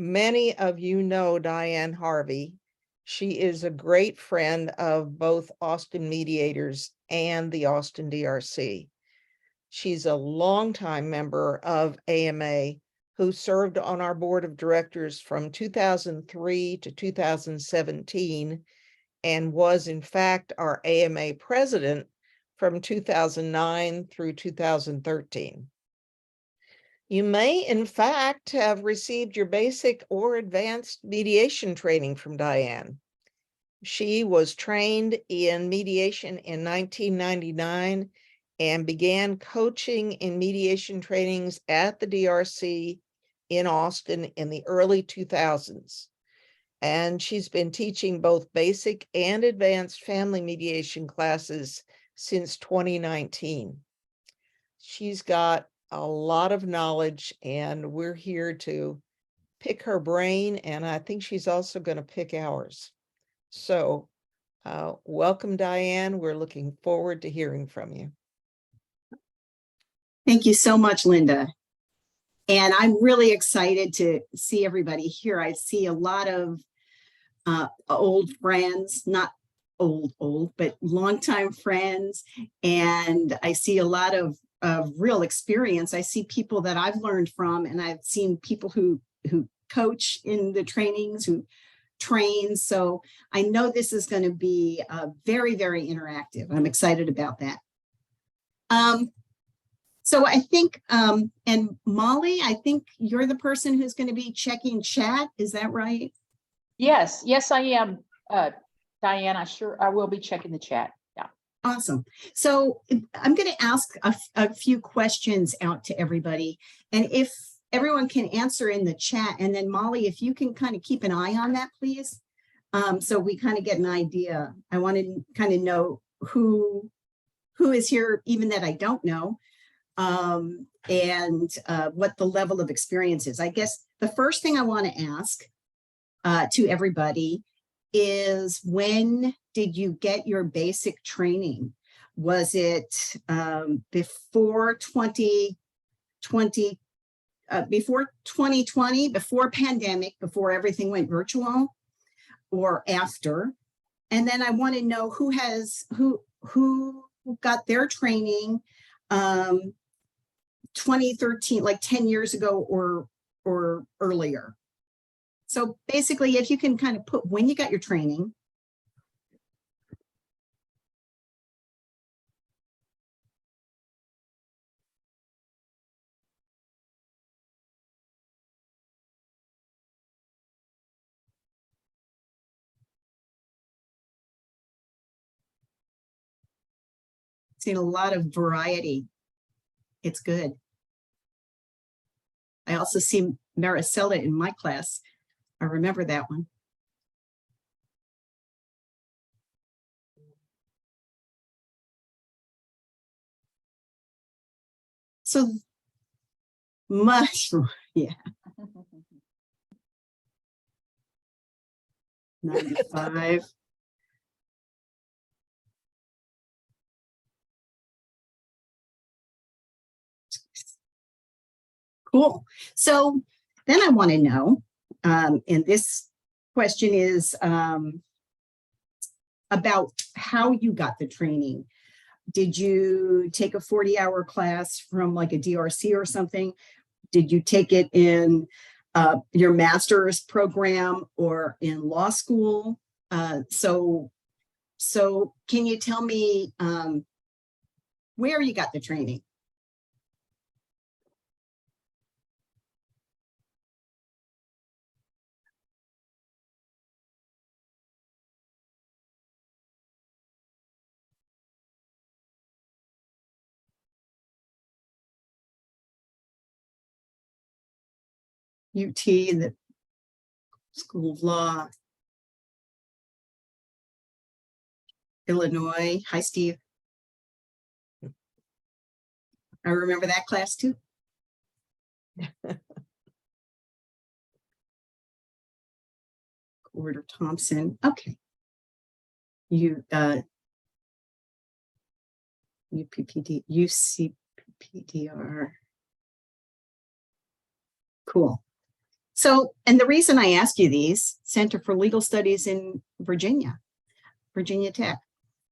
many of you know Diane Harvey. She is a great friend of both Austin Mediators and the Austin DRC. She's a longtime member of AMA who served on our board of directors from 2003 to 2017 and was in fact our AMA president from 2009 through 2013. You may, in fact, have received your basic or advanced mediation training from Diane. She was trained in mediation in 1999 and began coaching in mediation trainings at the DRC in Austin in the early 2000s. And she's been teaching both basic and advanced family mediation classes since 2019. She's got a lot of knowledge, and we're here to pick her brain, and I think she's also going to pick ours. So welcome, Diane. We're looking forward to hearing from you. Thank you so much, Linda. And I'm really excited to see everybody here. I see a lot of old friends, not old, but longtime friends. And I see a lot of real experience. I see people that I've learned from, and I've seen people who coach in the trainings, who train. So I know this is going to be very, very interactive. I'm excited about that. So I think, and Molly, I think you're the person who's going to be checking chat. Is that right? Yes, I am, Diane. I will be checking the chat. Yeah. Awesome. So I'm going to ask a few questions out to everybody. And if everyone can answer in the chat, and then Molly, if you can kind of keep an eye on that, please. So we kind of get an idea. I want to kind of know who is here, even that I don't know, and what the level of experience is. I guess the first thing I want to ask to everybody is, when did you get your basic training? Was it before 2020, before pandemic, before everything went virtual, or after? And then I want to know who got their training 2013, like 10 years ago or earlier. So basically, if you can kind of put when you got your training. Seen a lot of variety. It's good. I also see Maricela in my class. I remember that one. So much, yeah. 95. Cool. So then I want to know, and this question is about how you got the training. Did you take a 40-hour class from like a DRC or something? Did you take it in your master's program or in law school? So can you tell me where you got the training? UT, the School of Law, Illinois. Hi, Steve. I remember that class too. Order Thompson. Okay. UPPD, UCPDR. Cool. So, and the reason I ask you these, Center for Legal Studies in Virginia Tech.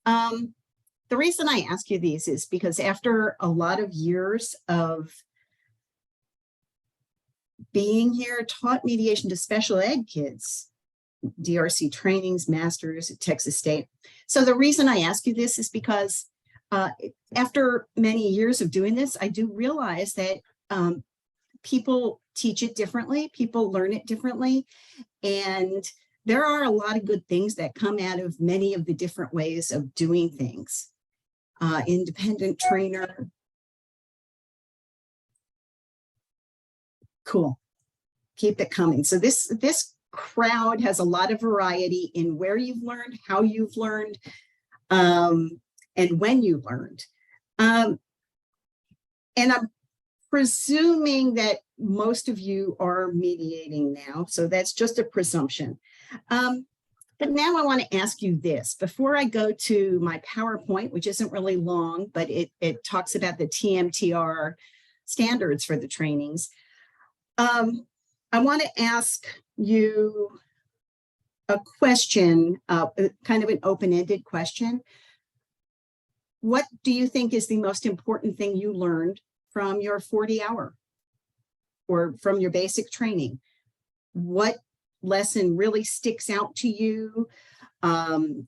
The reason I ask you these is because after a lot of years of being here, taught mediation to special ed kids, DRC trainings, masters at Texas State. So the reason I ask you this is because after many years of doing this, I do realize that people teach it differently, people learn it differently, and there are a lot of good things that come out of many of the different ways of doing things. Independent trainer. Cool. Keep it coming. So this crowd has a lot of variety in where you've learned, how you've learned, and when you learned. And I'm presuming that most of you are mediating now, so that's just a presumption. But now I want to ask you this. Before I go to my PowerPoint, which isn't really long, but it talks about the TMTR standards for the trainings, I want to ask you a question, kind of an open-ended question. What do you think is the most important thing you learned from your 40-hour or from your basic training? What lesson really sticks out to you? And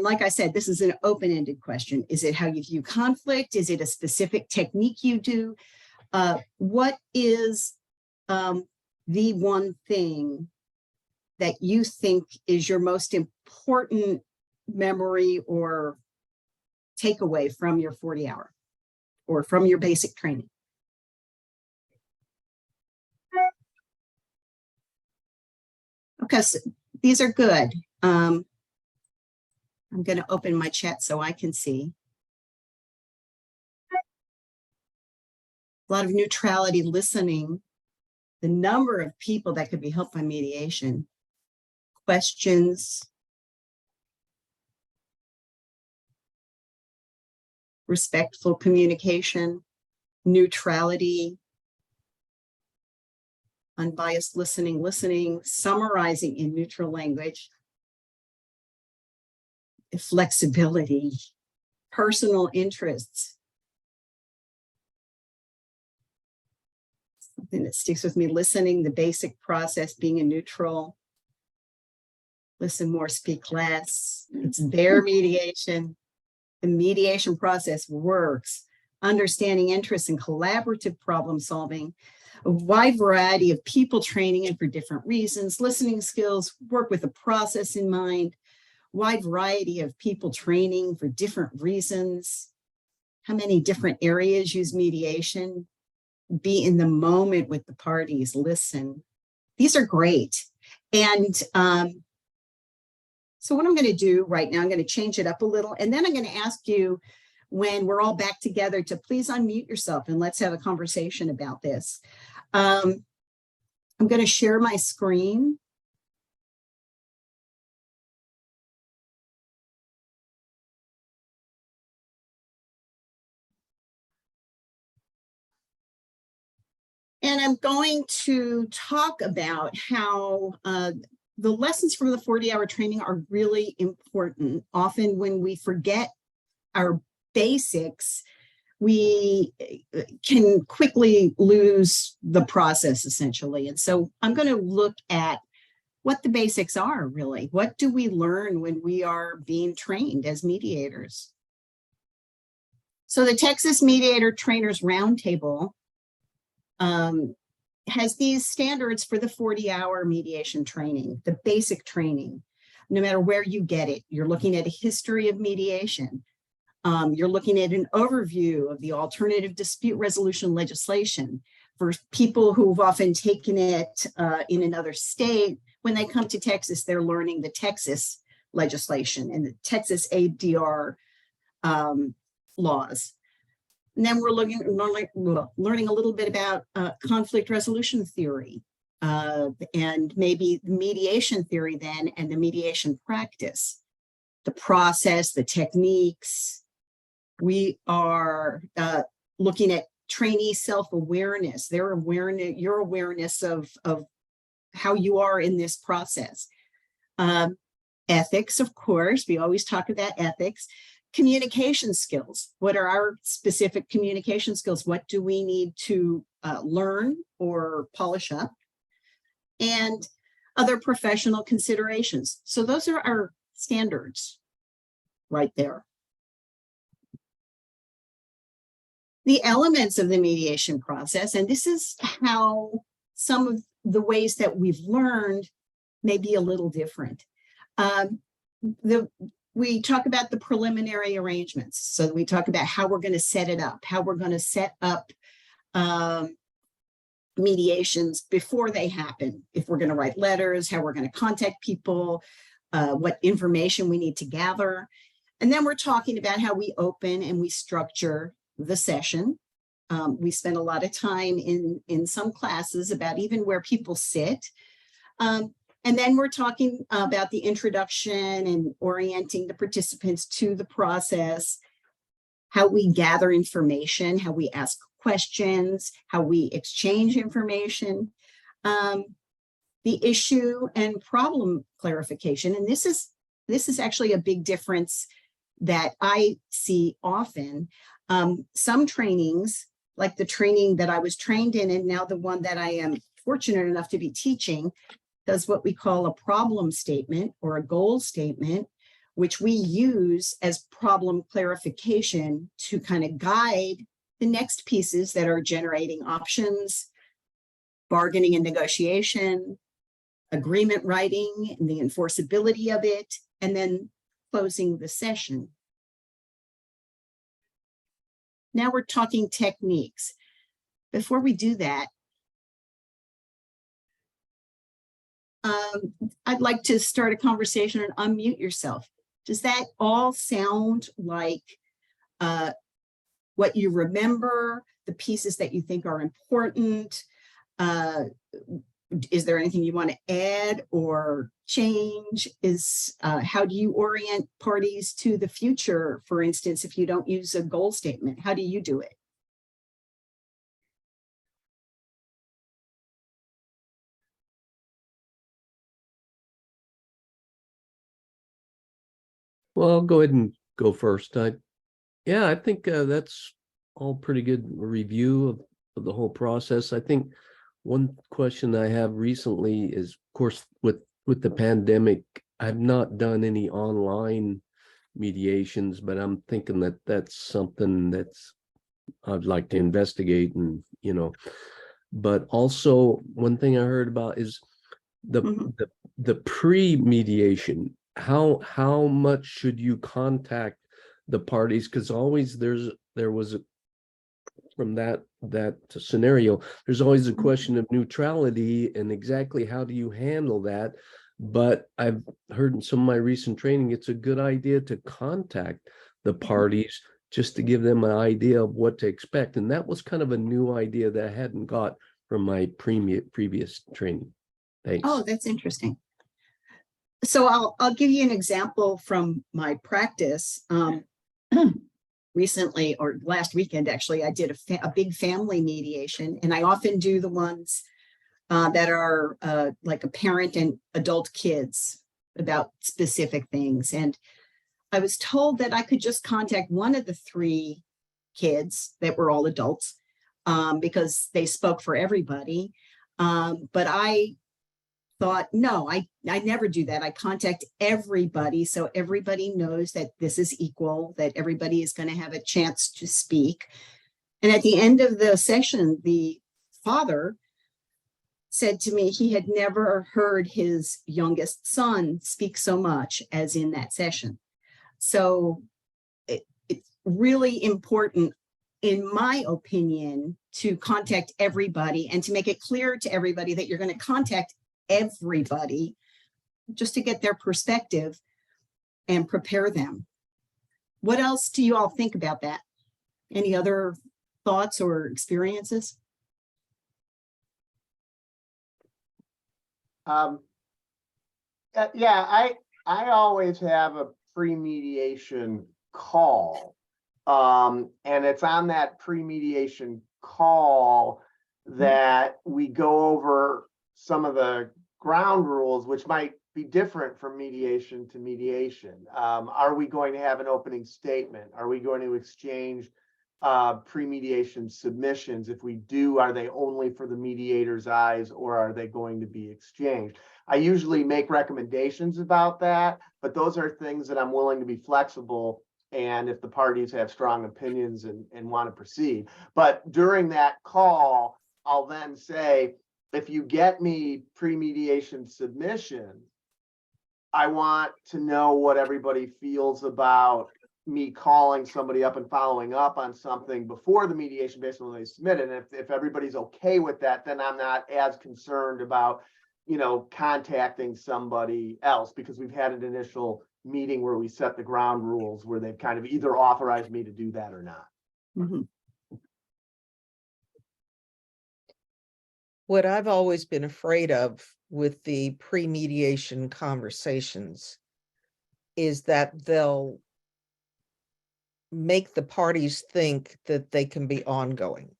like I said, this is an open-ended question. Is it how you view conflict? Is it a specific technique you do? What is the one thing that you think is your most important memory or takeaway from your 40-hour or from your basic training? Okay, so these are good. I'm going to open my chat so I can see. A lot of neutrality, listening, the number of people that could be helped by mediation, questions, respectful communication, neutrality, unbiased listening, summarizing in neutral language, flexibility, personal interests. Something that sticks with me, listening, the basic process, being a neutral, listen more, speak less. It's their mediation. The mediation process works. Understanding interests and collaborative problem solving, a wide variety of people training and for different reasons, listening skills, work with a process in mind, wide variety of people training for different reasons, how many different areas use mediation, be in the moment with the parties, listen. These are great. And so what I'm going to do right now, I'm going to change it up a little, and then I'm going to ask you, when we're all back together, to please unmute yourself and let's have a conversation about this. I'm going to share my screen. And I'm going to talk about how the lessons from the 40-hour training are really important. Often when we forget our basics, we can quickly lose the process, essentially. And so I'm going to look at what the basics are, really. What do we learn when we are being trained as mediators? So the Texas Mediator Trainers Roundtable has these standards for the 40-hour mediation training, the basic training, no matter where you get it. You're looking at a history of mediation. You're looking at an overview of the alternative dispute resolution legislation for people who've often taken it in another state. When they come to Texas, they're learning the Texas legislation and the Texas ADR laws. And then we're learning a little bit about conflict resolution theory and maybe mediation theory then, and the mediation practice, the process, the techniques. We are looking at trainee self-awareness, their awareness, your awareness of how you are in this process. Ethics, of course, we always talk about ethics. Communication skills. What are our specific communication skills? What do we need to learn or polish up? And other professional considerations. So those are our standards right there. The elements of the mediation process, and this is how some of the ways that we've learned may be a little different. We talk about the preliminary arrangements. So we talk about how we're going to set it up, how we're going to set up mediations before they happen. If we're going to write letters, how we're going to contact people, what information we need to gather. And then we're talking about how we open and we structure the session. We spend a lot of time in some classes about even where people sit. And then we're talking about the introduction and orienting the participants to the process, how we gather information, how we ask questions, how we exchange information, the issue and problem clarification. And this is actually a big difference that I see often. Some trainings, like the training that I was trained in, and now the one that I am fortunate enough to be teaching, does what we call a problem statement or a goal statement, which we use as problem clarification to kind of guide the next pieces that are generating options, bargaining and negotiation, agreement writing and the enforceability of it, and then closing the session. Now we're talking techniques. Before we do that, I'd like to start a conversation and unmute yourself. Does that all sound like what you remember, the pieces that you think are important? Is there anything you want to add or change? How do you orient parties to the future? For instance, if you don't use a goal statement, how do you do it? Well, I'll go ahead and go first. Yeah, I think that's all pretty good review of the whole process. I think one question I have recently is, of course, with the pandemic, I've not done any online mediations, but I'm thinking that that's something I'd like to investigate, and but also one thing I heard about is the pre-mediation. How much should you contact the parties? Because always there was from that scenario, there's always a question of neutrality and exactly how do you handle that. But I've heard in some of my recent training, it's a good idea to contact the parties just to give them an idea of what to expect. And that was kind of a new idea that I hadn't got from my previous training. Thanks. Oh, that's interesting. So I'll give you an example from my practice. Recently, or last weekend, actually, I did a big family mediation, and I often do the ones that are like a parent and adult kids about specific things. And I was told that I could just contact one of the three kids that were all adults because they spoke for everybody. But I thought, no, I never do that. I contact everybody so everybody knows that this is equal, that everybody is going to have a chance to speak. And at the end of the session, the father said to me he had never heard his youngest son speak so much as in that session. So it's really important, in my opinion, to contact everybody and to make it clear to everybody that you're going to contact everybody just to get their perspective and prepare them. What else do you all think about that? Any other thoughts or experiences? Yeah, I always have a pre-mediation call, and it's on that pre-mediation call that we go over some of the ground rules, which might be different from mediation to mediation. Are we going to have an opening statement? Are we going to exchange pre-mediation submissions? If we do, are they only for the mediator's eyes, or are they going to be exchanged? I usually make recommendations about that, but those are things that I'm willing to be flexible, and if the parties have strong opinions and want to proceed. But during that call, I'll then say, if you get me pre-mediation submissions, I want to know what everybody feels about me calling somebody up and following up on something before the mediation based on when they submit it. And if everybody's okay with that, then I'm not as concerned about, contacting somebody else, because we've had an initial meeting where we set the ground rules where they've kind of either authorized me to do that or not. Mhm. What I've always been afraid of with the pre-mediation conversations is that they'll make the parties think that they can be ongoing,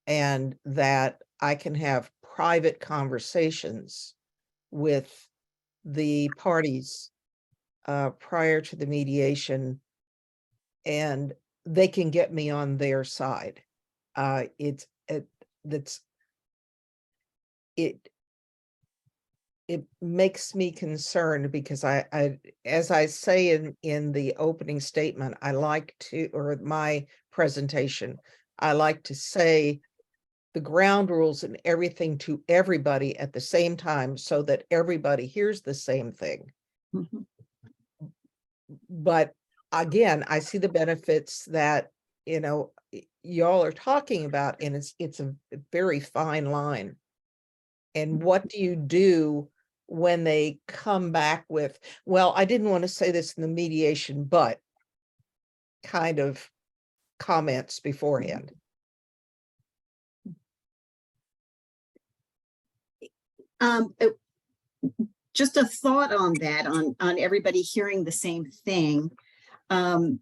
and that I can have private conversations with the parties prior to the mediation, and they can get me on their side. It makes me concerned, because I as I say in the opening statement, I like to, or my presentation, I like to say the ground rules and everything to everybody at the same time, so that everybody hears the same thing. Mhm. But again, I see the benefits that, y'all are talking about, and it's a very fine line. And what do you do when they come back with, well, I didn't want to say this in the mediation, but kind of comments beforehand? Just a thought on that, on everybody hearing the same thing. One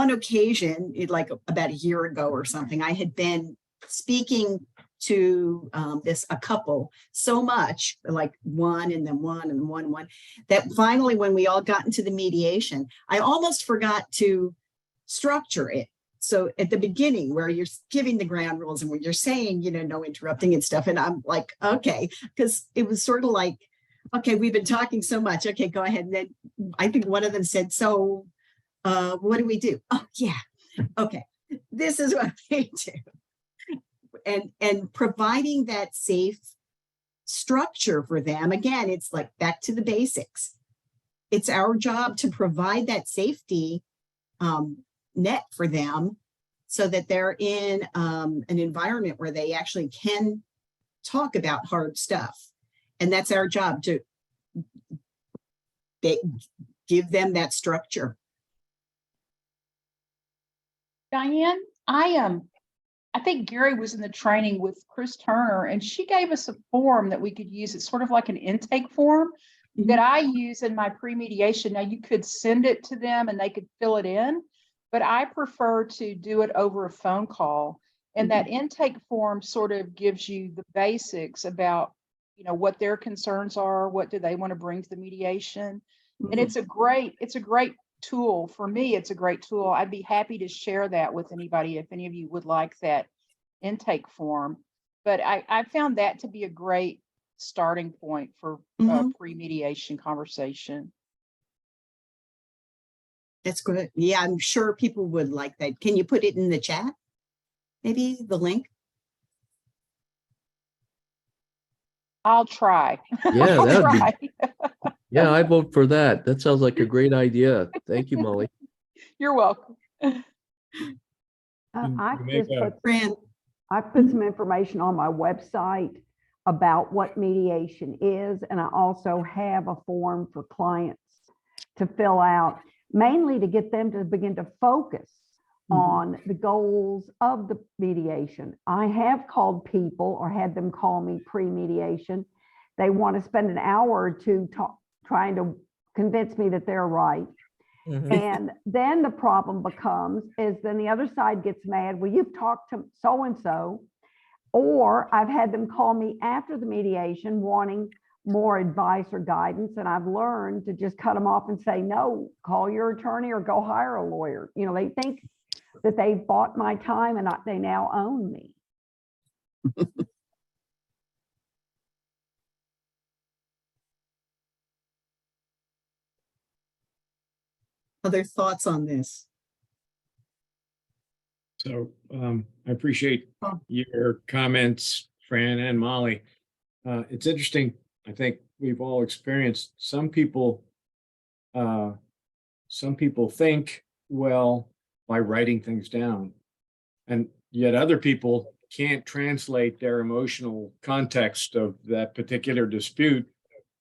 occasion, like about a year ago or something, I had been speaking to a couple so much, like one and then one and one, that finally, when we all got into the mediation, I almost forgot to structure it. So at the beginning, where you're giving the ground rules and when you're saying, no interrupting and stuff, and I'm like, okay, because it was sort of like, okay, we've been talking so much. Okay, go ahead. And then I think one of them said, so what do we do? Oh, yeah. Okay, this is what we do. And providing that safe structure for them. Again, it's like back to the basics. It's our job to provide that safety net for them, so that they're in an environment where they actually can talk about hard stuff. And that's our job, to give them that structure. Diane, I think Gary was in the training with Chris Turner, and she gave us a form that we could use. It's sort of like an intake form that I use in my pre-mediation. Now, you could send it to them and they could fill it in, but I prefer to do it over a phone call. And that intake form sort of gives you the basics about, what their concerns are, what do they want to bring to the mediation. And it's a great tool. For me, it's a great tool. I'd be happy to share that with anybody if any of you would like that intake form. But I found that to be a great starting point for pre-mediation conversation. That's good. Yeah, I'm sure people would like that. Can you put it in the chat? Maybe the link? I'll try. Yeah, I'll try. Yeah, I vote for that. That sounds like a great idea. Thank you, Molly. You're welcome. I put some information on my website about what mediation is, and I also have a form for clients to fill out, mainly to get them to begin to focus on the goals of the mediation. I have called people or had them call me pre-mediation. They want to spend an hour or two trying to convince me that they're right. Mhm. And then the problem becomes is then the other side gets mad. Well, you've talked to so-and-so, or I've had them call me after the mediation wanting more advice or guidance. And I've learned to just cut them off and say, no, call your attorney or go hire a lawyer. You know, they think that they've bought my time and they now own me. Other thoughts on this? So I appreciate Oh. your comments, Fran and Molly. It's interesting. I think we've all experienced some people think well by writing things down, and yet other people can't translate their emotional context of that particular dispute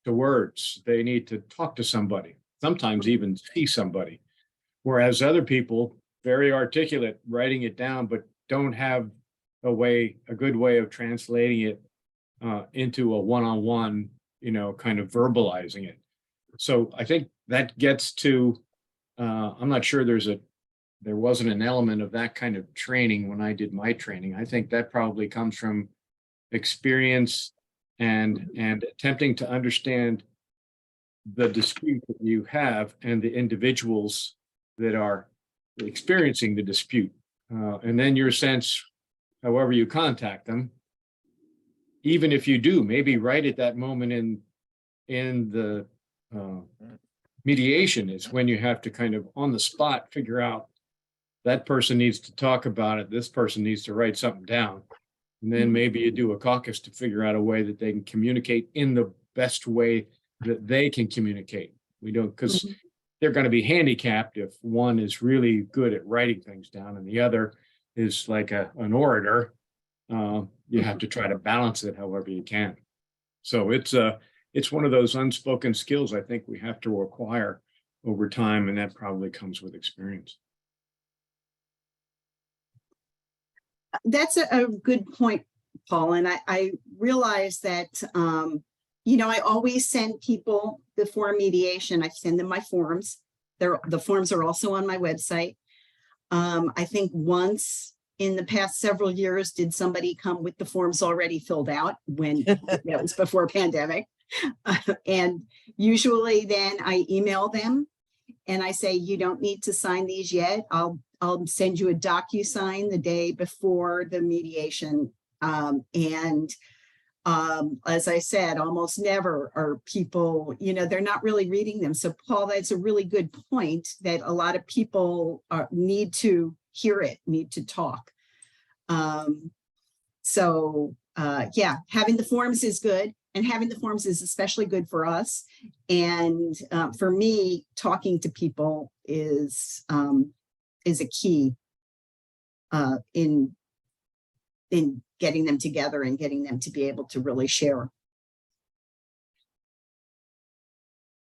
to words. They need to talk to somebody, sometimes even see somebody. Whereas other people, very articulate, writing it down, but don't have a good way of translating it into a one-on-one, kind of verbalizing it. So I think that gets to, I'm not sure there wasn't an element of that kind of training when I did my training. I think that probably comes from experience and attempting to understand the dispute that you have and the individuals that are experiencing the dispute. And then your sense, however you contact them, even if you do, maybe right at that moment in the mediation is when you have to kind of on the spot figure out that person needs to talk about it, this person needs to write something down. And then maybe you do a caucus to figure out a way that they can communicate in the best way that they can communicate. We don't, because they're going to be handicapped if one is really good at writing things down and the other is like an orator. You have to try to balance it however you can. So it's one of those unspoken skills I think we have to acquire over time, and that probably comes with experience. That's a good point, Paul. And I realize that, I always send people before mediation. I send them my forms. The forms are also on my website. I think once in the past several years, did somebody come with the forms already filled out when that was before pandemic. And usually then I email them and I say, you don't need to sign these yet. I'll send you a DocuSign the day before the mediation. As I said, almost never are people, they're not really reading them. So Paul, that's a really good point that a lot of people need to hear it, need to talk. Having the forms is good. And having the forms is especially good for us. And for me, talking to people is a key in getting them together and getting them to be able to really share.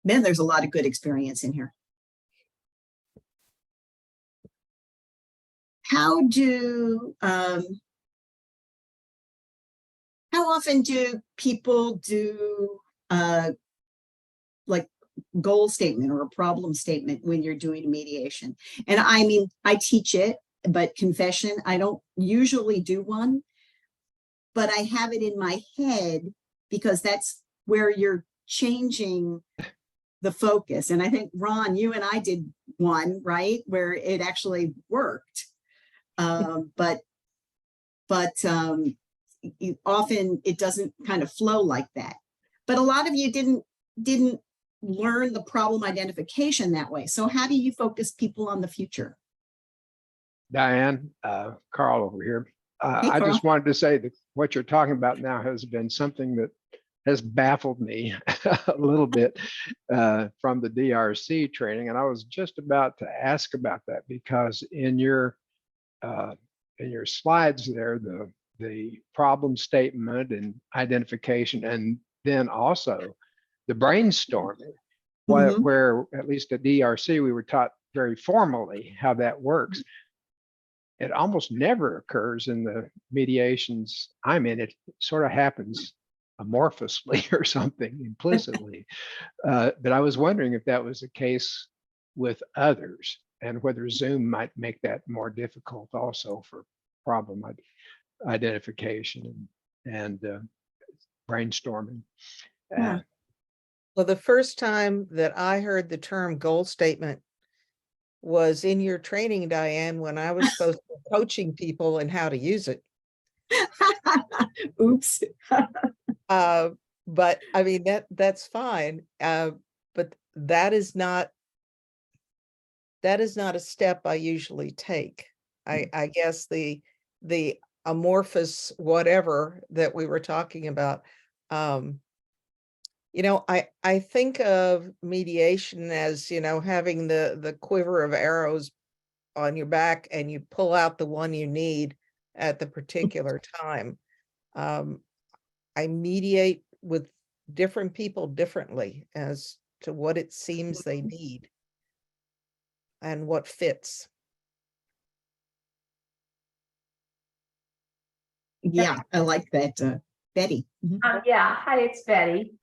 Man, there's a lot of good experience in here. How often do people do like goal statement or a problem statement when you're doing mediation? And I mean, I teach it, but confession, I don't usually do one, but I have it in my head because that's where you're changing the focus. And I think, Ron, you and I did one, right, where it actually worked. Often it doesn't kind of flow like that. But a lot of you didn't learn the problem identification that way. So how do you focus people on the future? Diane, Carl over here. Hey, I Carl. just wanted to say that what you're talking about now has been something that has baffled me a little bit from the DRC training. And I was just about to ask about that because in your slides there, the problem statement and identification, and then also the brainstorming, where at least at DRC, we were taught very formally how that works. It almost never occurs in the mediations I'm in. It sort of happens amorphously or something implicitly. But I was wondering if that was the case with others, and whether Zoom might make that more difficult also for problem identification and brainstorming. Yeah. Well, the first time that I heard the term goal statement was in your training, Diane, when I was supposed to be coaching people in how to use it. Oops. But I mean, that's fine. But that is not a step I usually take. I guess the amorphous whatever that we were talking about. You know, I think of mediation as, you know, having the quiver of arrows on your back and you pull out the one you need at the particular time. I mediate with different people differently as to what it seems they need and what fits. Yeah, I like that, Betty. Mhm. Yeah, hi, it's Betty.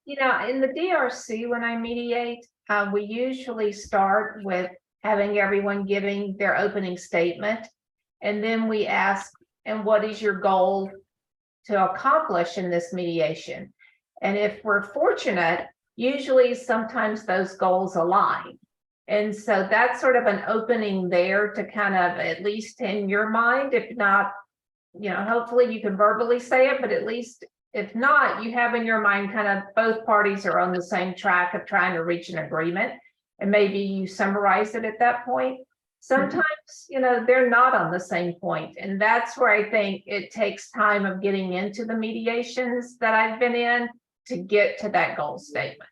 You know, in the DRC, when I mediate, we usually start with having everyone giving their opening statement. And then we ask, and what is your goal to accomplish in this mediation? And if we're fortunate, usually sometimes those goals align. And so that's sort of an opening there to kind of, at least in your mind, if not, you know, hopefully you can verbally say it, but at least if not, you have in your mind kind of both parties are on the same track of trying to reach an agreement. And maybe you summarize it at that point. Sometimes, you know, they're not on the same point. And that's where I think it takes time of getting into the mediations that I've been in to get to that goal statement.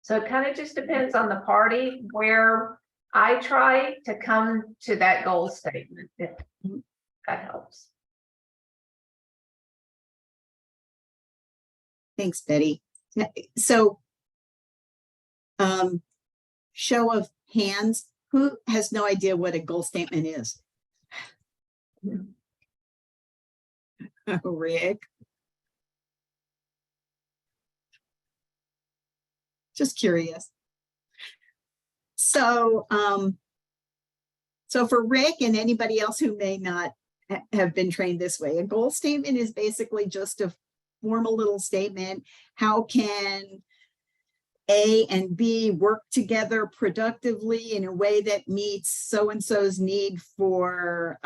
So it kind of just depends on the party where I try to come to that goal statement, if that helps. Thanks, Betty. So, show of hands, who has no idea what a goal statement is? Rick. Just curious. So, so for Rick and anybody else who may not have been trained this way, a goal statement is basically just a formal little statement. How can A and B work together productively in a way that meets so-and-so's need for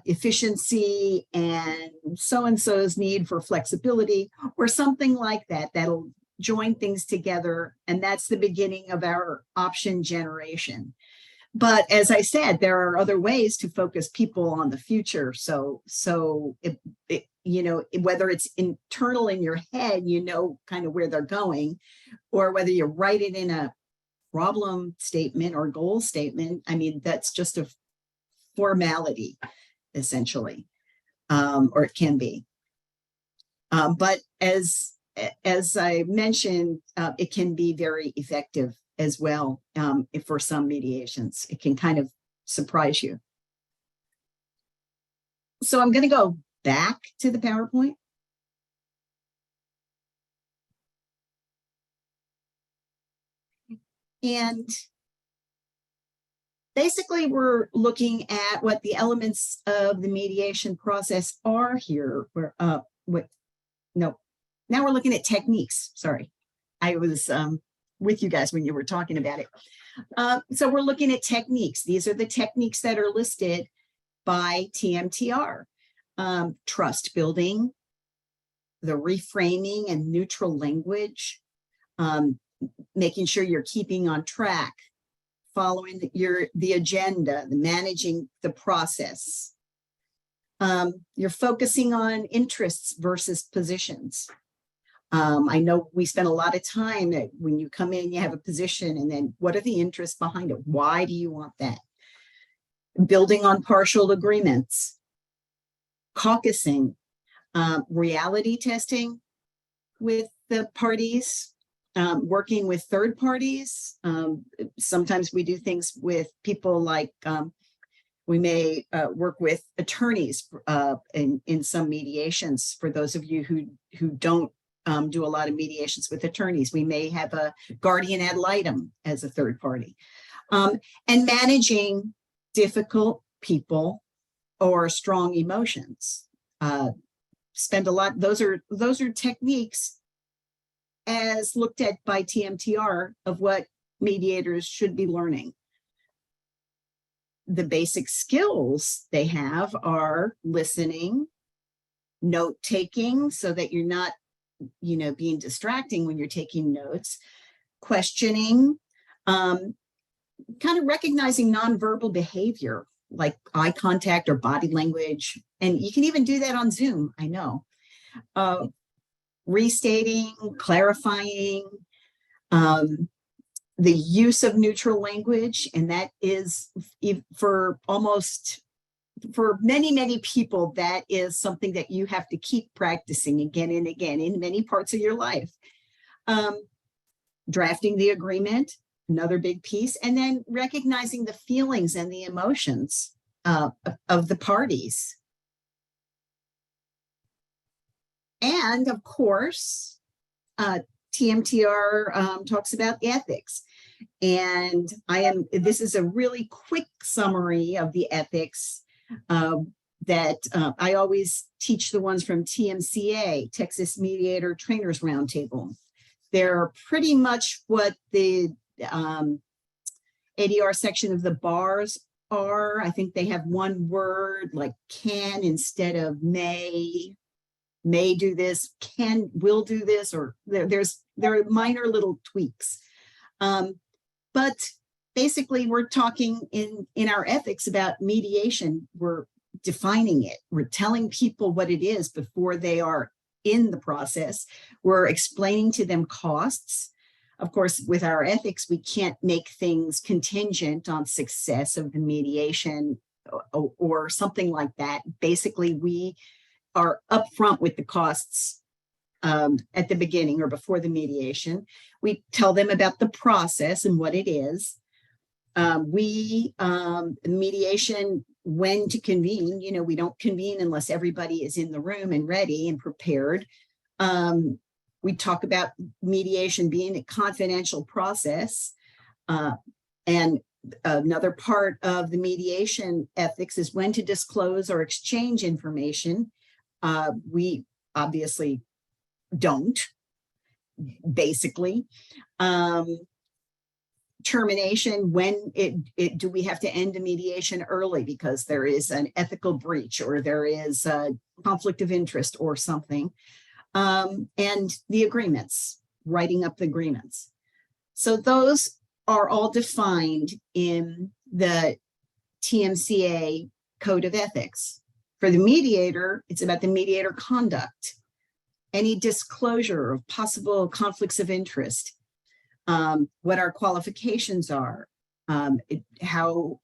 efficiency and so-and-so's need for flexibility, or something like that, that'll join things together. And that's the beginning of our option generation. But as I said, there are other ways to focus people on the future. So you know, whether it's internal in your head, you know, kind of where they're going, or whether you write it in a problem statement or goal statement. I mean, that's just a formality, essentially, or it can be. But as I mentioned, it can be very effective as well. If for some mediations, it can kind of surprise you. So I'm going to go back to the PowerPoint. And basically, we're looking at what the elements of the mediation process are here. Now we're looking at techniques. Sorry, I was with you guys when you were talking about it. So we're looking at techniques. These are the techniques that are listed by TMTR. Trust building, the reframing and neutral language, making sure you're keeping on track, following the agenda, the managing the process. You're focusing on interests versus positions. I know we spend a lot of time that when you come in, you have a position, and then what are the interests behind it? Why do you want that? Building on partial agreements, caucusing, reality testing with the parties, working with third parties. Sometimes we do things with people like we may work with attorneys in some mediations. For those of you who don't do a lot of mediations with attorneys. We may have a guardian ad litem as a third party. And managing difficult people or strong emotions. Spend a lot, those are techniques as looked at by TMTR of what mediators should be learning. The basic skills they have are listening, note-taking so that you're not, being distracting when you're taking notes, questioning, kind of recognizing nonverbal behavior like eye contact or body language. And you can even do that on Zoom, I know. Restating, clarifying, the use of neutral language, and that is for many, many people, that is something that you have to keep practicing again and again in many parts of your life. Drafting the agreement, another big piece, and then recognizing the feelings and the emotions of the parties. And of course, TMTR talks about ethics. And this is a really quick summary of the ethics that I always teach the ones from TMCA, Texas Mediator Trainers Roundtable. They're pretty much what the ADR section of the bars are. I think they have one word like can instead of may do this, will do this, or there are minor little tweaks. But basically we're talking in our ethics about mediation. We're defining it. We're telling people what it is before they are in the process. We're explaining to them costs. Of course, with our ethics, we can't make things contingent on success of the mediation or something like that. Basically, we are upfront with the costs at the beginning or before the mediation. We tell them about the process and what it is. Mediation, when to convene, we don't convene unless everybody is in the room and ready and prepared. We talk about mediation being a confidential process. And another part of the mediation ethics is when to disclose or exchange information. We obviously don't, basically. Termination, when do we have to end a mediation early because there is an ethical breach or there is a conflict of interest or something. And the agreements, writing up the agreements. So those are all defined in the TMCA Code of Ethics. For the mediator, it's about the mediator conduct, any disclosure of possible conflicts of interest, what our qualifications are, how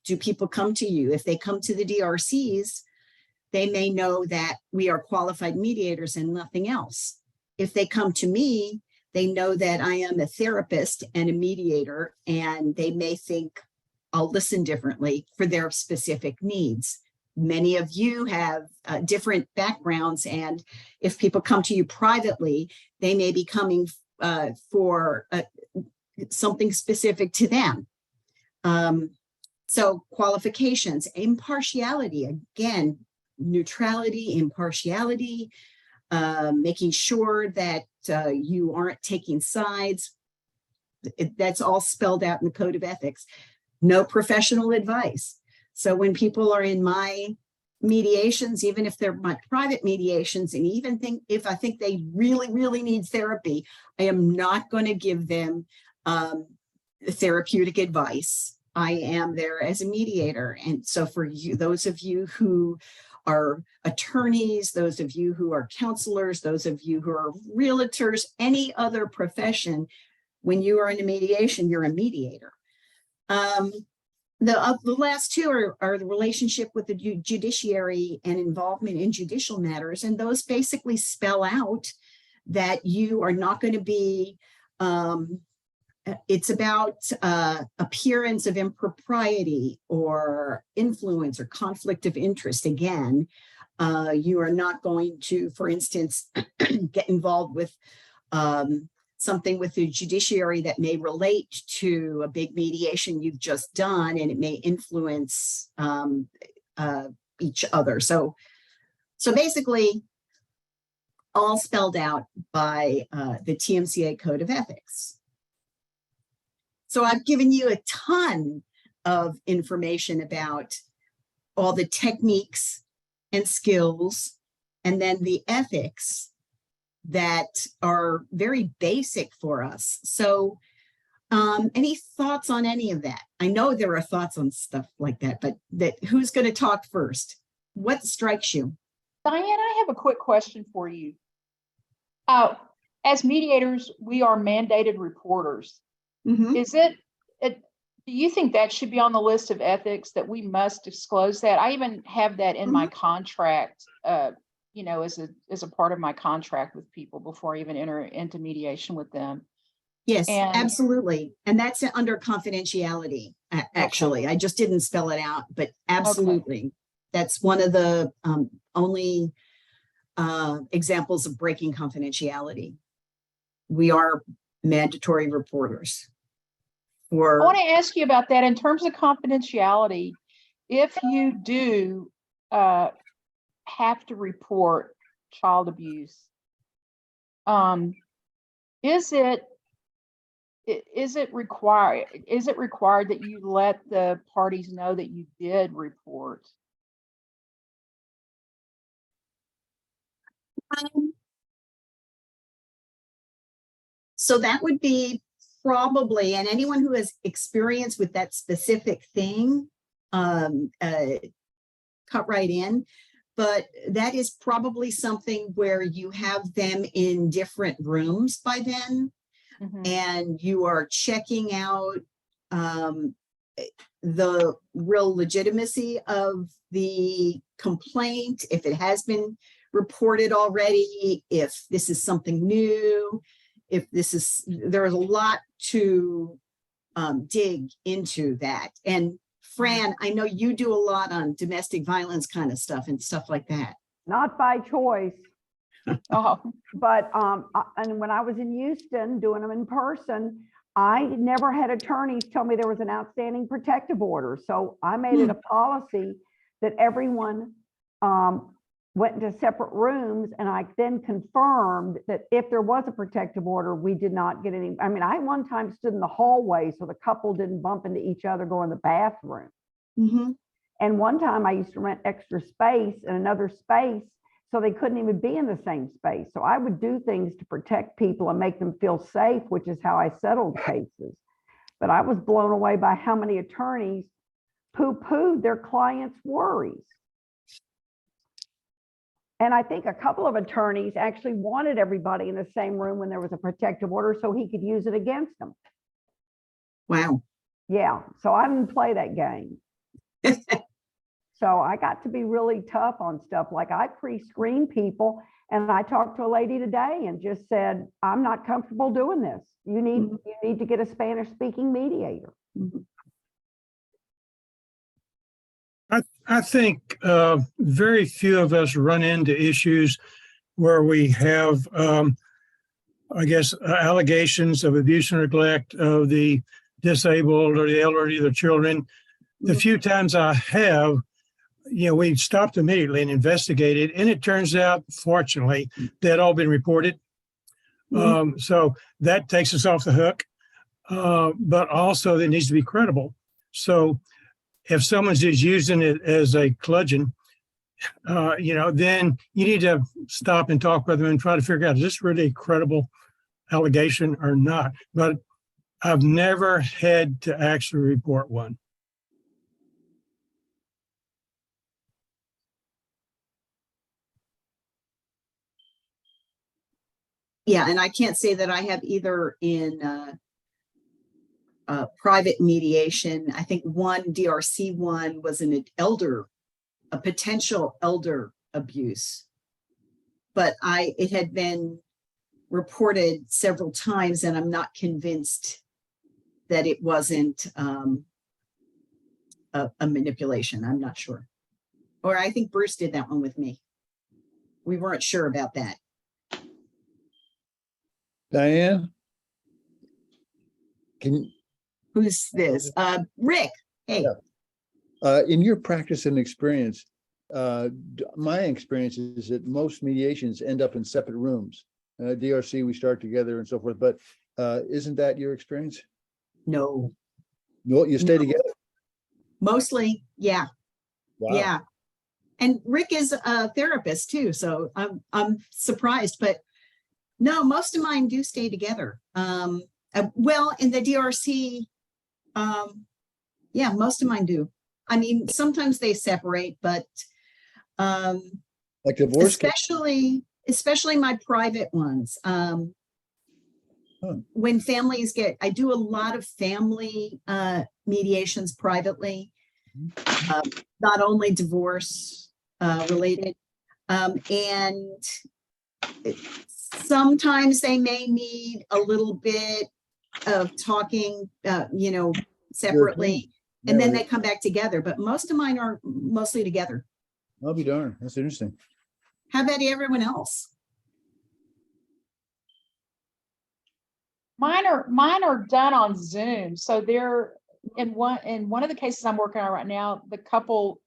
do people come to you? If they come to the DRCs, they may know that we are qualified mediators and nothing else. If they come to me, they know that I am a therapist and a mediator, and they may think I'll listen differently for their specific needs. Many of you have different backgrounds, and if people come to you privately, they may be coming for something specific to them. So qualifications, impartiality, again, neutrality, impartiality, making sure that you aren't taking sides. That's all spelled out in the Code of Ethics. No professional advice. So when people are in my mediations, even if they're my private mediations, and even if I think they really, really need therapy, I am not going to give them therapeutic advice. I am there as a mediator. And so for you, those of you who are attorneys, those of you who are counselors, those of you who are realtors, any other profession, when you are in a mediation, you're a mediator. The last two are the relationship with the judiciary and involvement in judicial matters. And those basically spell out that you are not going to be, it's about appearance of impropriety or influence or conflict of interest. Again, You are not going to, for instance, get involved with something with the judiciary that may relate to a big mediation you've just done, and it may influence each other. So basically, all spelled out by the TMCA Code of Ethics. So I've given you a ton of information about all the techniques and skills, and then the ethics that are very basic for us. So any thoughts on any of that? I know there are thoughts on stuff like that, but who's going to talk first? What strikes you? Diane, I have a quick question for you. As mediators, we are mandated reporters. Mhm. Is it, do you think that should be on the list of ethics, that we must disclose that? I even have that in my contract, you know, as a part of my contract with people before I even enter into mediation with them. Yes, And- absolutely. And that's under confidentiality, actually. I just didn't spell it out, but absolutely. That's one of the only examples of breaking confidentiality. We are mandatory reporters. I want to ask you about that in terms of confidentiality. If you do have to report child abuse, is it required that you let the parties know that you did report? So that would be probably, and anyone who has experience with that specific thing, cut right in. But that is probably something where you have them in different rooms by then, and you are checking out the real legitimacy of the complaint, if it has been reported already, if this is something new, if this is, there's a lot to dig into that. And Fran, I know you do a lot on domestic violence kind of stuff and stuff like that. Not by choice, Oh, but and when I was in Houston doing them in person, I never had attorneys tell me there was an outstanding protective order. So I made it a policy that everyone went into separate rooms, and I then confirmed that if there was a protective order, we did not get any. I mean, I one time stood in the hallway so the couple didn't bump into each other going to the bathroom. And one time I used to rent extra space in another space so they couldn't even be in the same space. So I would do things to protect people and make them feel safe, which is how I settled cases. But I was blown away by how many attorneys poo-pooed their clients' worries. And I think a couple of attorneys actually wanted everybody in the same room when there was a protective order so he could use it against them. Wow. Yeah, so I didn't play that game. So I got to be really tough on stuff. Like I pre-screen people, and I talked to a lady today and just said, I'm not comfortable doing this. You need to get a Spanish speaking mediator. I think very few of us run into issues where we have, I guess, allegations of abuse and neglect of the disabled or the elderly, the children. The few times I have, you know, we stopped immediately and investigated, and it turns out, fortunately, they had all been reported. So that takes us off the hook, but also it needs to be credible. So if someone's just using it as a bludgeon, you know, then you need to stop and talk with them and try to figure out, is this really a credible allegation or not? But I've never had to actually report one. Yeah, and I can't say that I have either in private mediation. I think one DRC one was a potential elder abuse, but it had been reported several times, and I'm not convinced that it wasn't a manipulation. I'm not sure. Or I think Bruce did that one with me. We weren't sure about that. Diane? Can, Who's this? Rick, hey. in your practice and experience, my experience is that most mediations end up in separate rooms. DRC, we start together and so forth, but isn't that your experience? No, No, you stay No. together? mostly, yeah, Wow. yeah. And Rick is a therapist too, so I'm surprised, but no, most of mine do stay together. Well, in the DRC, yeah, most of mine do. I mean, sometimes they separate, but Like divorce? especially my private ones. When families I do a lot of family mediations privately, not only divorce related. And sometimes they may need a little bit of talking, separately, and then they come back together. But most of mine are mostly together. I'll be darned. That's interesting. How about everyone else? Mine are done on Zoom. So they're in one of the cases I'm working on right now, the couple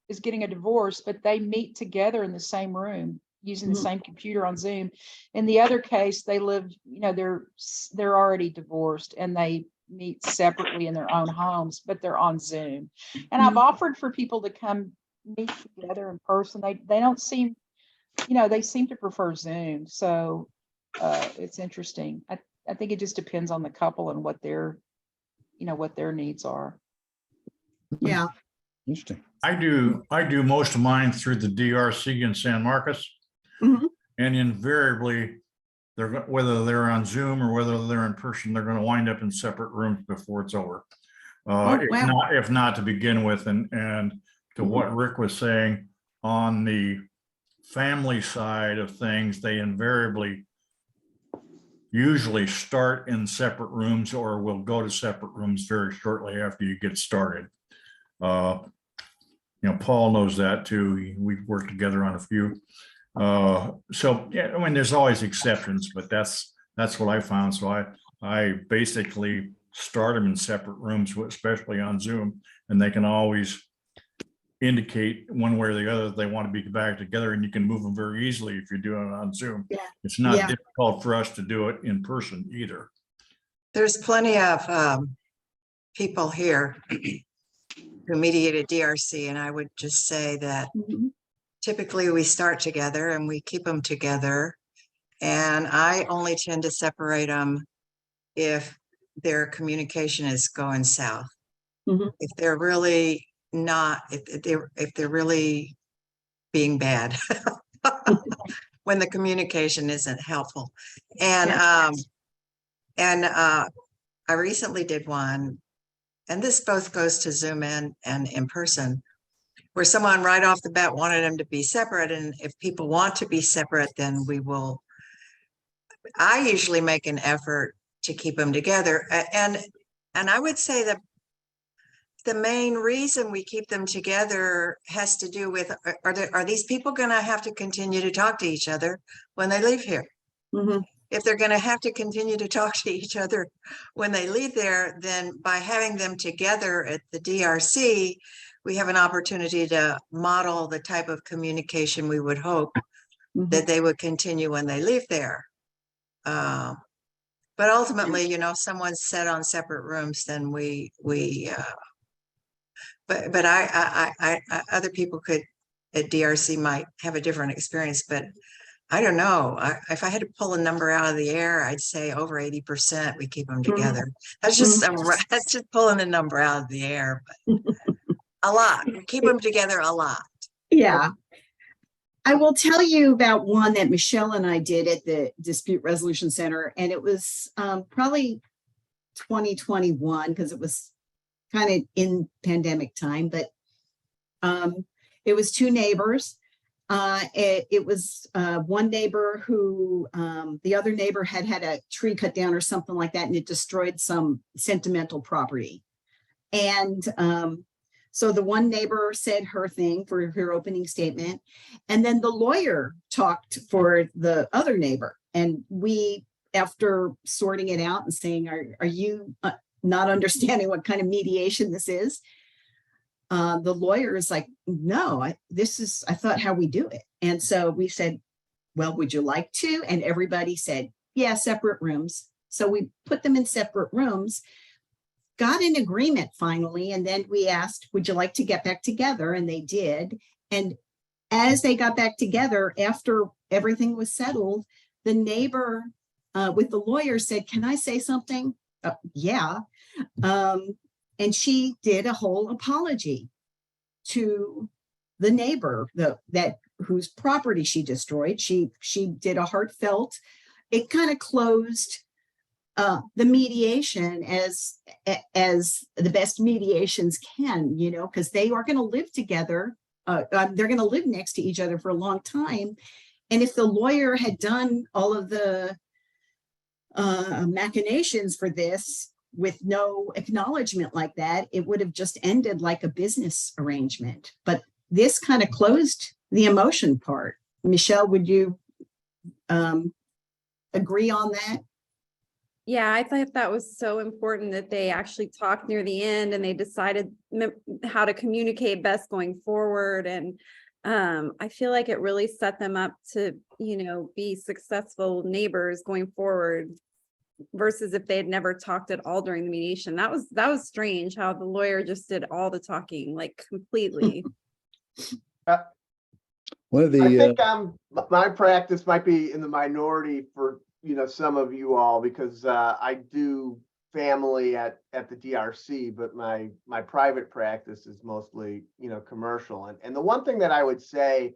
is getting a divorce, but they meet together in the same room using the same computer on Zoom. In the other case, they live, they're already divorced and they meet separately in their own homes, but they're on Zoom. And I've offered for people to come meet together in person. They don't seem, they seem to prefer Zoom. So it's interesting. I think it just depends on the couple and what their needs are. Yeah. Interesting. I do most of mine through the DRC in San Marcos. Mhm. And invariably, whether they're on Zoom or whether they're in person, they're going to wind up in separate rooms before it's over. Wow. If not to begin with, and to what Rick was saying, on the family side of things, they invariably usually start in separate rooms or will go to separate rooms very shortly after you get started. Paul knows that too. We've worked together on a few. So yeah, I mean, there's always exceptions, but that's what I found. So I basically start them in separate rooms, especially on Zoom, and they can always indicate one way or the other that they want to be back together, and you can move them very easily if you're doing it on Zoom. Yeah. It's not Yeah. difficult for us to do it in person either. There's plenty of people here who mediated DRC, and I would just say that typically we start together and we keep them together. And I only tend to separate them if their communication is going south. If they're really not, if they're really being bad, when the communication isn't helpful. And I recently did one, and this both goes to Zoom and in person, where someone right off the bat wanted them to be separate. And if people want to be separate, then I usually make an effort to keep them together. And I would say that the main reason we keep them together has to do with, are these people going to have to continue to talk to each other when they leave here? If they're going to have to continue to talk to each other when they leave there, then by having them together at the DRC, we have an opportunity to model the type of communication we would hope that they would continue when they leave there. But ultimately, if someone's set on separate rooms, then but I other people at DRC might have a different experience, but I don't know. If I had to pull a number out of the air, I'd say over 80% we keep them together. That's just pulling a number out of the air, but a lot. We keep them together a lot. Yeah. I will tell you about one that Michelle and I did at the Dispute Resolution Center, and it was probably 2021 because it was kind of in pandemic time, but it was two neighbors. It was one neighbor who the other neighbor had a tree cut down or something like that, and it destroyed some sentimental property. And So the one neighbor said her thing for her opening statement, and then the lawyer talked for the other neighbor. And we, after sorting it out and saying, are you not understanding what kind of mediation this is? The lawyer is like, no, I thought how we do it. And so we said, well, would you like to? And everybody said, yeah, separate rooms. So we put them in separate rooms, got an agreement finally. And then we asked, would you like to get back together? And they did. And as they got back together, after everything was settled, the neighbor with the lawyer said, can I say something? Yeah. And she did a whole apology to the neighbor that whose property she destroyed. She did a heartfelt, it kind of closed the mediation as the best mediations can, you know, because they are going to live together. They're going to live next to each other for a long time. And if the lawyer had done all of the machinations for this with no acknowledgement like that, it would have just ended like a business arrangement. But this kind of closed the emotion part. Michelle, would you agree on that? Yeah, I thought that was so important that they actually talked near the end and they decided how to communicate best going forward. And I feel like it really set them up to, you know, be successful neighbors going forward versus if they had never talked at all during the mediation. That was strange how the lawyer just did all the talking, like completely. One of the, I think my practice might be in the minority for, you know, some of you all, because I do family at the DRC, but my private practice is mostly, you know, commercial. And the one thing that I would say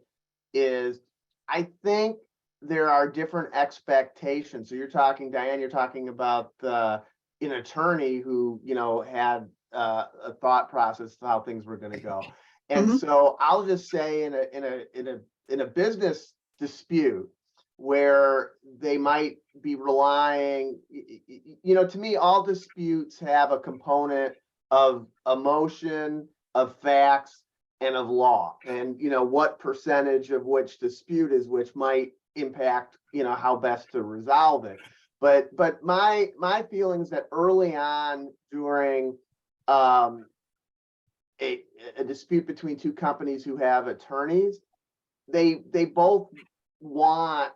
is, I think there are different expectations. So you're talking, Diane, you're talking about an attorney who, you know, had a thought process of how things were going to go. And so I'll just say in a business dispute where they might be relying, you know, to me, all disputes have a component of emotion, of facts, and of law. And, you know, what percentage of which dispute is which might impact, you know, how best to resolve it. But my feeling is that early on during a dispute between two companies who have attorneys, they both want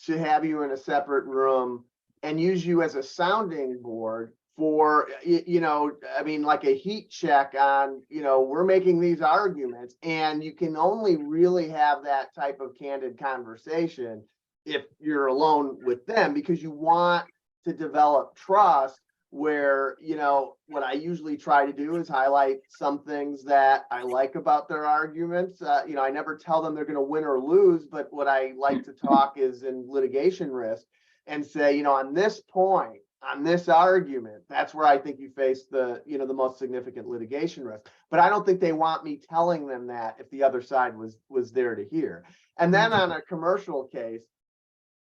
to have you in a separate room and use you as a sounding board for, you know, I mean, like a heat check on, you know, we're making these arguments, and you can only really have that type of candid conversation if you're alone with them, because you want to develop trust where, you know, what I usually try to do is highlight some things that I like about their arguments. You know, I never tell them they're going to win or lose, but what I like to talk is in litigation risk and say, you know, on this point, on this argument, that's where I think you face the, you know, the most significant litigation risk. But I don't think they want me telling them that if the other side was there to hear. And then on a commercial case,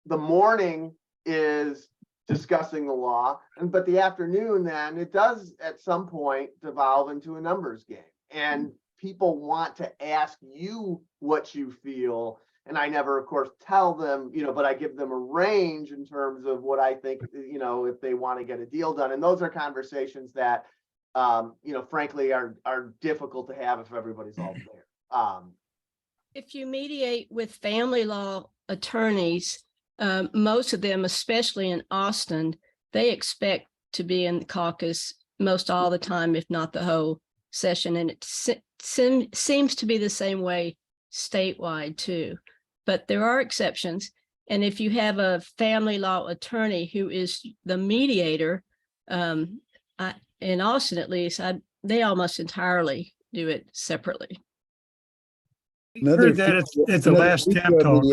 the morning is discussing the law, but the afternoon, then it does at some point devolve into a numbers game, and people want to ask you what you feel. And I never, of course, tell them, you know, but I give them a range in terms of what I think, you know, if they want to get a deal done. And those are conversations that, you know, frankly, are difficult to have if everybody's all there. If you mediate with family law attorneys, most of them, especially in Austin, they expect to be in the caucus most all the time, if not the whole session. And it seems to be the same way statewide too. But there are exceptions. And if you have a family law attorney who is the mediator, in Austin at least, they almost entirely do it separately. Heard that at the last TAP talk.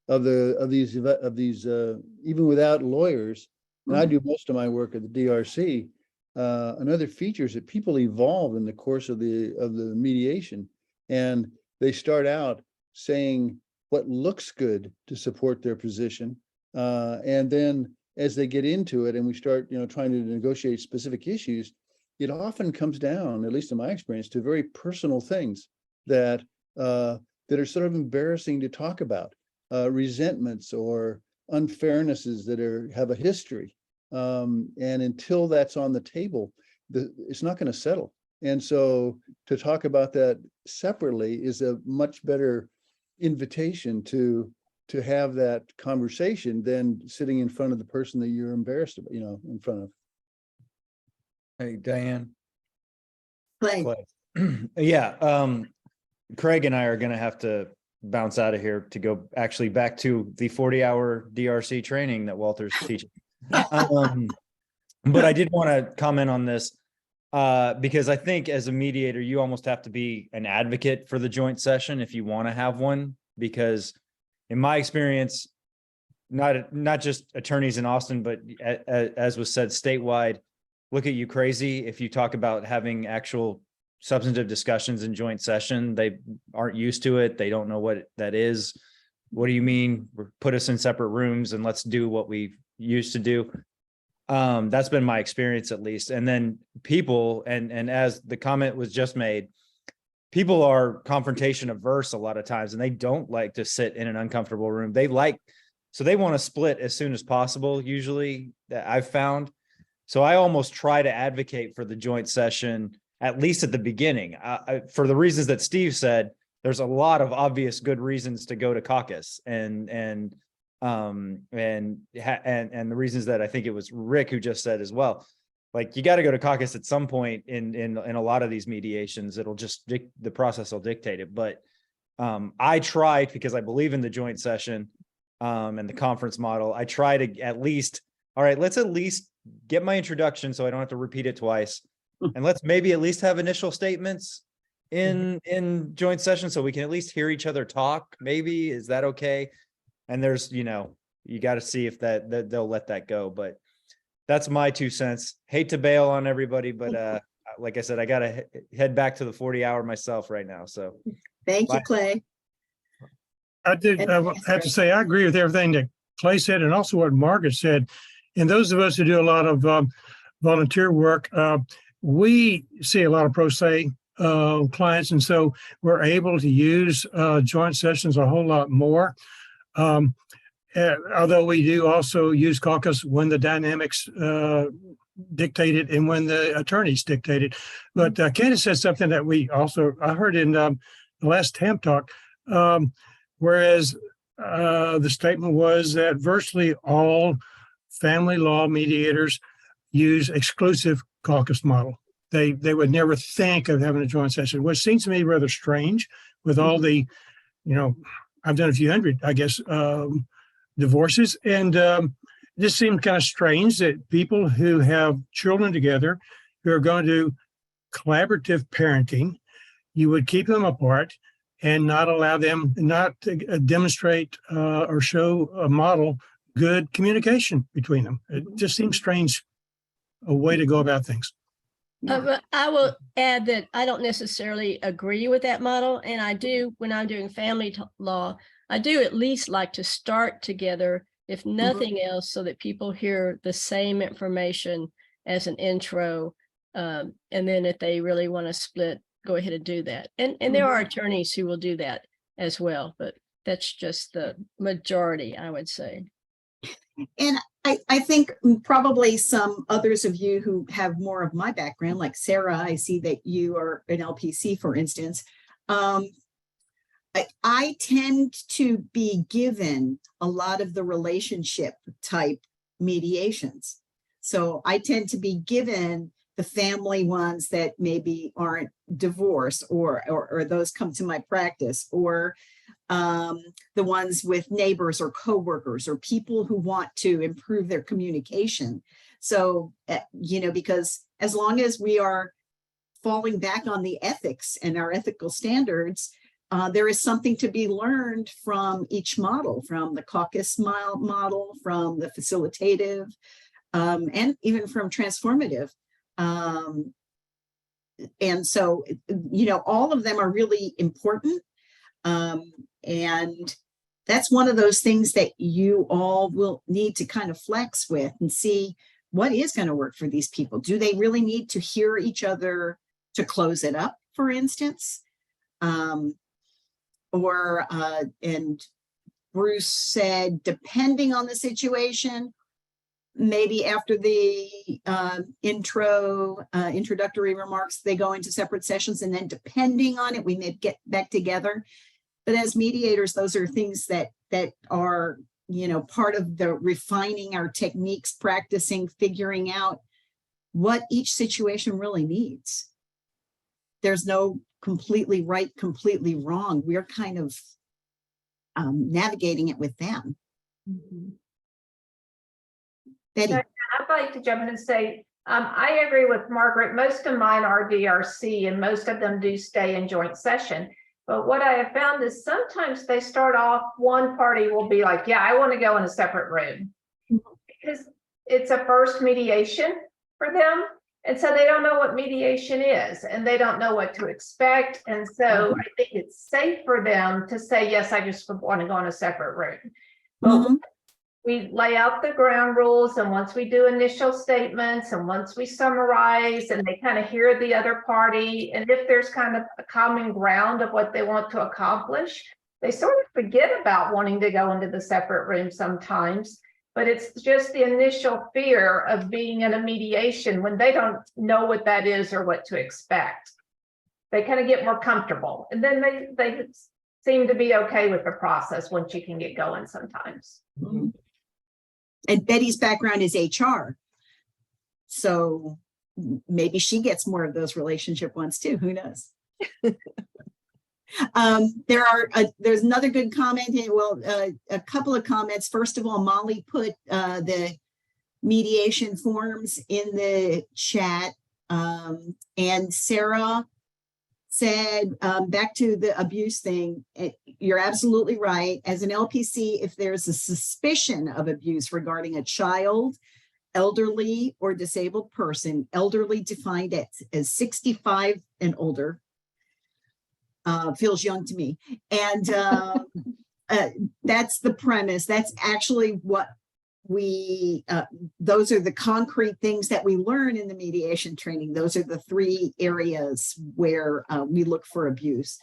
Of these, even without lawyers, and I do most of my work at the DRC. Another feature is that people evolve in the course of the mediation, and they start out saying what looks good to support their position, and then as they get into it, and we start, you know, trying to negotiate specific issues, it often comes down, at least in my experience, to very personal things that that are sort of embarrassing to talk about, resentments or unfairnesses that have a history. And until that's on the table, it's not going to settle. And so to talk about that separately is a much better invitation to have that conversation than sitting in front of the person that you're embarrassed about, in front of. Hey, Diane. Clay. Yeah, Craig and I are gonna have to bounce out of here to go actually back to the 40-hour DRC training that Walter's teaching. But I did want to comment on this because I think as a mediator, you almost have to be an advocate for the joint session if you want to have one, because in my experience, not just attorneys in Austin, but as was said statewide, look at you crazy if you talk about having actual substantive discussions in joint session. They aren't used to it. They don't know what that is. What do you mean? Put us in separate rooms and let's do what we used to do. That's been my experience, at least. And then people, and as the comment was just made, people are confrontation averse a lot of times, and they don't like to sit in an uncomfortable room. So they want to split as soon as possible, usually, that I've found. So I almost try to advocate for the joint session, at least at the beginning, for the reasons that Steve said. There's a lot of obvious good reasons to go to caucus, and the reasons that I think it was Rick who just said as well. Like, you got to go to caucus at some point in a lot of these mediations. It'll just the process will dictate it. But I try, because I believe in the joint session and the conference model. I try to at least, all right, let's at least get my introduction so I don't have to repeat it twice. And let's maybe at least have initial statements in joint session so we can at least hear each other talk. Maybe, is that okay? And there's, you got to see if that they'll let that go. But that's my 2 cents. Hate to bail on everybody, but like I said, I got to head back to the 40-hour myself right now. So Thank you, Clay. I have to say, I agree with everything that Clay said, and also what Margaret said. And those of us who do a lot of volunteer work, we see a lot of pro se clients, and so we're able to use joint sessions a whole lot more. Although we do also use caucus when the dynamics dictate it and when the attorneys dictate it. But Candace said something that I heard in the last TAM talk, whereas the statement was that virtually all family law mediators use exclusive caucus model. They would never think of having a joint session, which seems to me rather strange with all the, I've done a few hundred, I guess, divorces. And this seemed kind of strange that people who have children together, who are going to do collaborative parenting, you would keep them apart and not allow them not to demonstrate or show a model good communication between them. It just seems strange, a way to go about things. I will add that I don't necessarily agree with that model. And I do, when I'm doing family law, I do at least like to start together, if nothing else, so that people hear the same information as an intro. And then if they really want to split, go ahead and do that. And there are attorneys who will do that as well, but that's just the majority, I would say. And I think probably some others of you who have more of my background, like Sarah, I see that you are an LPC, for instance. I tend to be given a lot of the relationship type mediations. So I tend to be given the family ones that maybe aren't divorced, or those come to my practice, or the ones with neighbors or coworkers or people who want to improve their communication. So, because as long as we are falling back on the ethics and our ethical standards, there is something to be learned from each model, from the caucus model, from the facilitative, and even from transformative. And so, all of them are really important. And that's one of those things that you all will need to kind of flex with and see what is going to work for these people? Do they really need to hear each other to close it up, for instance? And Bruce said, depending on the situation, maybe after the introductory remarks, they go into separate sessions, and then depending on it, we may get back together. But as mediators, those are things that are, part of the refining our techniques, practicing, figuring out what each situation really needs. There's no completely right, completely wrong. We're kind of navigating it with them. Mm-hmm. Betty. I'd like to jump in and say, I agree with Margaret. Most of mine are DRC, and most of them do stay in joint session. But what I have found is sometimes they start off, one party will be like, yeah, I want to go in a separate room, because it's a first mediation for them. And so they don't know what mediation is, and they don't know what to expect. And so I think it's safe for them to say, yes, I just want to go in a separate room. But we lay out the ground rules, and once we do initial statements, and once we summarize, and they kind of hear the other party, and if there's kind of a common ground of what they want to accomplish, they sort of forget about wanting to go into the separate room sometimes. But it's just the initial fear of being in a mediation when they don't know what that is or what to expect. They kind of get more comfortable, and then they seem to be okay with the process once you can get going sometimes. Mm-hmm. And Betty's background is HR. So maybe she gets more of those relationship ones too. Who knows? There's another good comment here. Well, a couple of comments. First of all, Molly put the mediation forms in the chat. And Sarah said, back to the abuse thing, you're absolutely right. As an LPC, if there's a suspicion of abuse regarding a child, elderly, or disabled person, elderly defined as 65 and older, feels young to me. And that's the premise. That's actually what those are the concrete things that we learn in the mediation training. Those are the 3 areas where we look for abuse.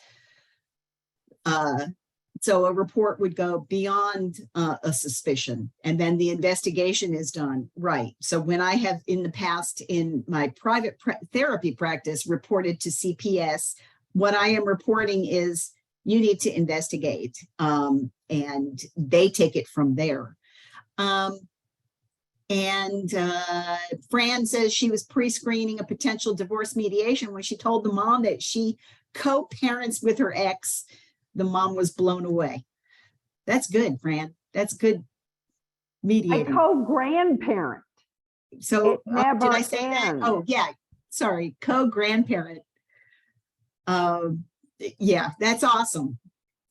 So a report would go beyond a suspicion, and then the investigation is done. Right. So when I have in the past in my private therapy practice reported to CPS, what I am reporting is you need to investigate, and they take it from there. Fran says she was pre-screening a potential divorce mediation when she told the mom that she co-parents with her ex. The mom was blown away. That's good, Fran. That's good mediating. I co-grandparent. So It never did I say that? ends. Oh yeah, sorry, co-grandparent. Yeah, that's awesome.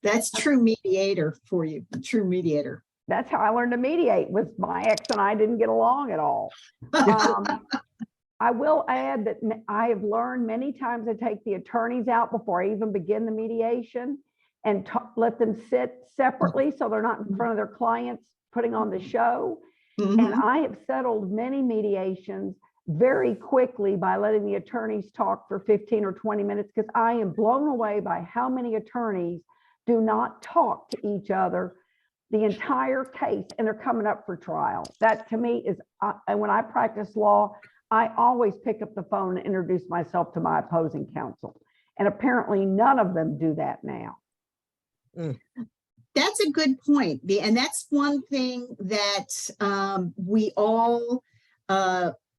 That's true mediator for you, a true mediator. That's how I learned to mediate. With my ex and I didn't get along at all. I will add that I have learned many times to take the attorneys out before I even begin the mediation and let them sit separately so they're not in front of their clients putting on the show. And I have settled many mediations very quickly by letting the attorneys talk for 15 or 20 minutes, because I am blown away by how many attorneys do not talk to each other the entire case, and they're coming up for trial. That to me is, when I practice law, I always pick up the phone and introduce myself to my opposing counsel. And apparently none of them do that now. That's a good point. And that's one thing that we all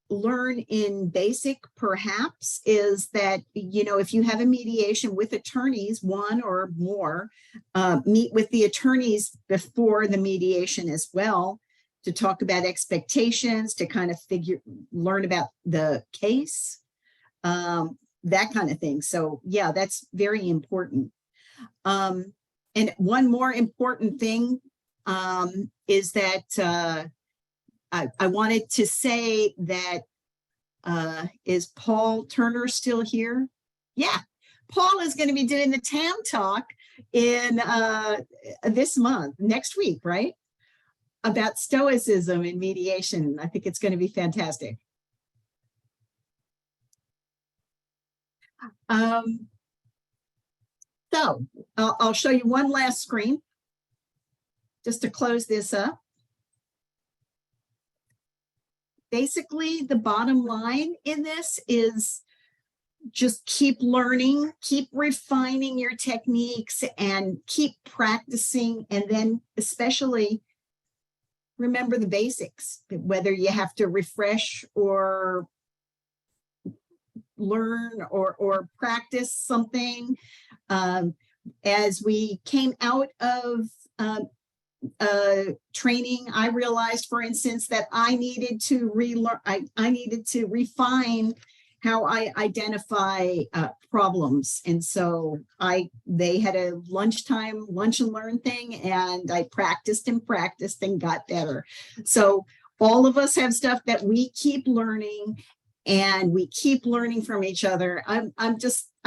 learn in basic, perhaps, is that, if you have a mediation with attorneys, one or more, meet with the attorneys before the mediation as well, to talk about expectations, to kind of learn about the case, that kind of thing. So yeah, that's very important. And one more important thing is that I wanted to say that, is Paul Turner still here? Yeah, Paul is going to be doing the TAM talk in this month, next week, right? about stoicism in mediation. I think it's going to be fantastic. So I'll show you one last screen just to close this up. Basically, the bottom line in this is just keep learning, keep refining your techniques, and keep practicing. And then especially remember the basics, whether you have to refresh or learn or practice something. As we came out of training, I realized, for instance, that I needed to relearn, I needed to refine how I identify problems. And so they had a lunch and learn thing, and I practiced and got better. So all of us have stuff that we keep learning, and we keep learning from each other. I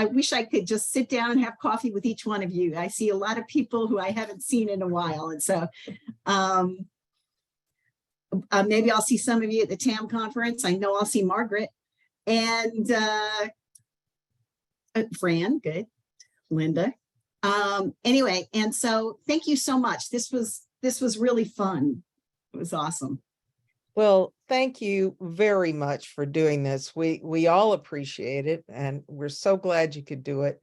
wish I could just sit down and have coffee with each one of you. I see a lot of people who I haven't seen in a while. And so maybe I'll see some of you at the TAM conference. I know I'll see Margaret and Fran, good, Linda. Anyway, and so thank you so much. This was really fun. It was awesome. Well, thank you very much for doing this. We all appreciate it, and we're so glad you could do it.